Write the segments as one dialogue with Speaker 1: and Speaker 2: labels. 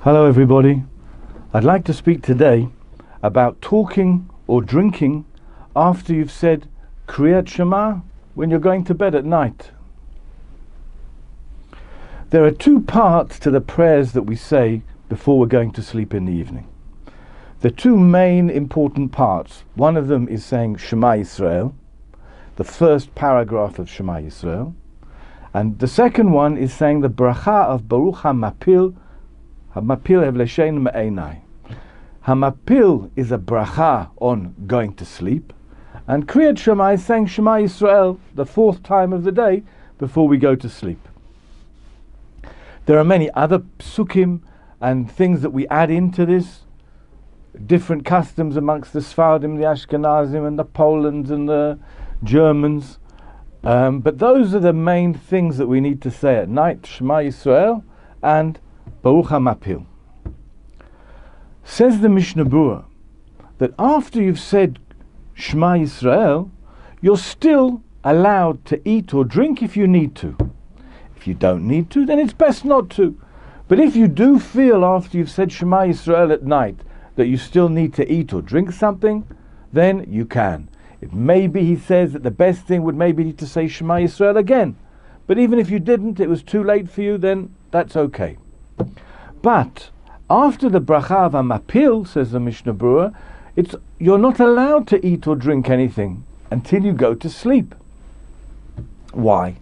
Speaker 1: Hello everybody. I'd like to speak today about talking or drinking after you've said Kriyat Shema when you're going to bed at night. There are two parts to the prayers that we say before we're going to sleep in the evening. The two main important parts, one of them is saying Shema Yisrael, the first paragraph of Shema Yisrael, and the second one is saying the bracha of Baruch HaMapil Evleshein Me'einai. Hamapil is a bracha on going to sleep, and Kriyat Shema is saying Shema Yisrael the fourth time of the day before we go to sleep. There are many other psukim and things that we add into this, different customs amongst the Sfardim, the Ashkenazim, and the Poles and the Germans. But those are the main things that we need to say at night, Shema Yisrael and Baruch HaMapil. Says the Mishnah Berurah that after you've said Shema Yisrael, you're still allowed to eat or drink if you need to. If you don't need to, then it's best not to. But if you do feel after you've said Shema Yisrael at night that you still need to eat or drink something, then you can. It may be, he says, that the best thing would maybe be to say Shema Yisrael again. But even if you didn't, it was too late for you, then that's okay. But after the bracha of Hamapil, says the Mishnah Berurah, you're not allowed to eat or drink anything until you go to sleep. Why?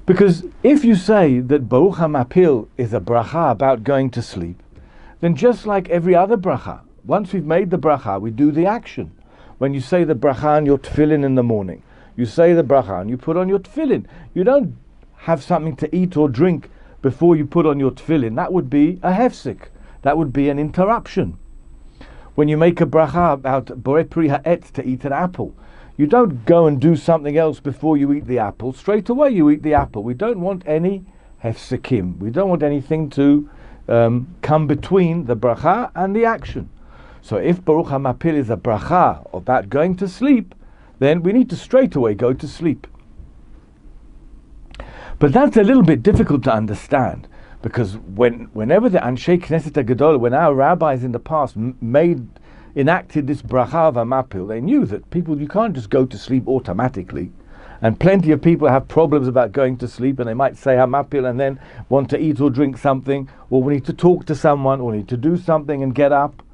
Speaker 1: Because if you say that Baruch HaMapil is a bracha about going to sleep, then just like every other bracha, once we've made the bracha, we do the action. When you say the bracha on your tefillin in the morning, you say the bracha and you put on your tefillin. You don't have something to eat or drink before you put on your tefillin. That would be a hefsek. That would be an interruption. When you make a bracha about borei pri ha'etz, to eat an apple, you don't go and do something else before you eat the apple. Straight away you eat the apple. We don't want any hefsekim. We don't want anything to come between the bracha and the action. So if Baruch HaMapil is a bracha about going to sleep, then we need to straight away go to sleep. But that's a little bit difficult to understand, because whenever the Anshe Knesset HaGadol, when our rabbis in the past enacted this bracha of Hamapil, they knew that you can't just go to sleep automatically. And plenty of people have problems about going to sleep, and they might say Hamapil and then want to eat or drink something, or we need to talk to someone, or need to do something and get up.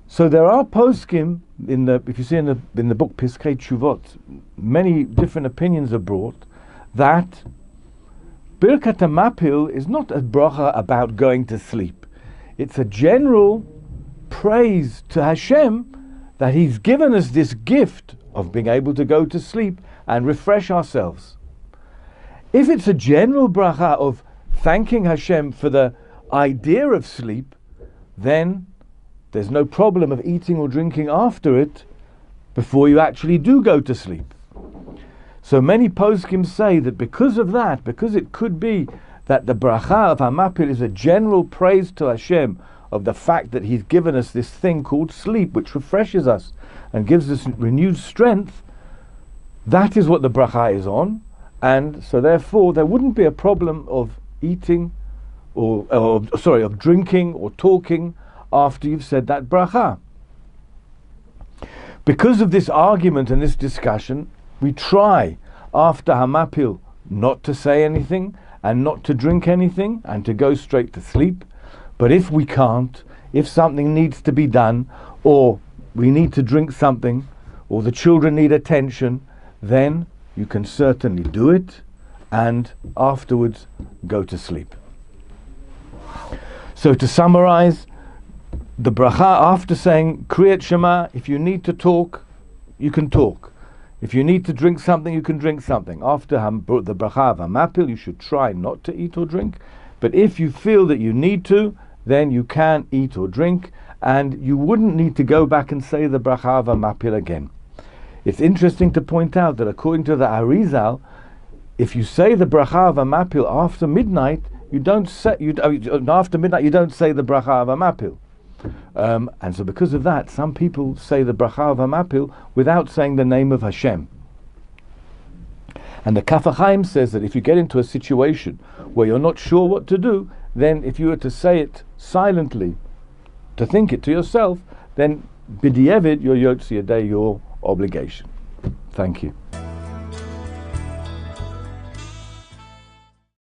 Speaker 1: So there are poskim if you see in the book Piskei Tshuvot, many different opinions are brought that Birkat HaMapil is not a bracha about going to sleep. It's a general praise to Hashem that He's given us this gift of being able to go to sleep and refresh ourselves. If it's a general bracha of thanking Hashem for the idea of sleep, then there's no problem of eating or drinking after it before you actually do go to sleep. So many poskim say that because of that, because it could be that the bracha of Hamapil is a general praise to Hashem of the fact that He's given us this thing called sleep, which refreshes us and gives us renewed strength, that is what the bracha is on, and so therefore there wouldn't be a problem of eating of drinking or talking after you've said that bracha. Because of this argument and this discussion, we try after Hamapil not to say anything and not to drink anything and to go straight to sleep. But if we can't, if something needs to be done, or we need to drink something, or the children need attention, then you can certainly do it and afterwards go to sleep. So to summarize, the bracha after saying Kriyat Shema, if you need to talk, you can talk. If you need to drink something, you can drink something. After the bracha of Hamapil, you should try not to eat or drink. But if you feel that you need to, then you can eat or drink, and you wouldn't need to go back and say the bracha of Hamapil again. It's interesting to point out that according to the Arizal, if you say the bracha of Hamapil after midnight, after midnight you don't say the bracha of Hamapil. And so because of that, some people say the bracha of Hamapil without saying the name of Hashem. And the Kaf HaChaim says that if you get into a situation where you're not sure what to do, then if you were to say it silently, to think it to yourself, then b'di'evid, your yotzi yadei, your obligation. Thank you.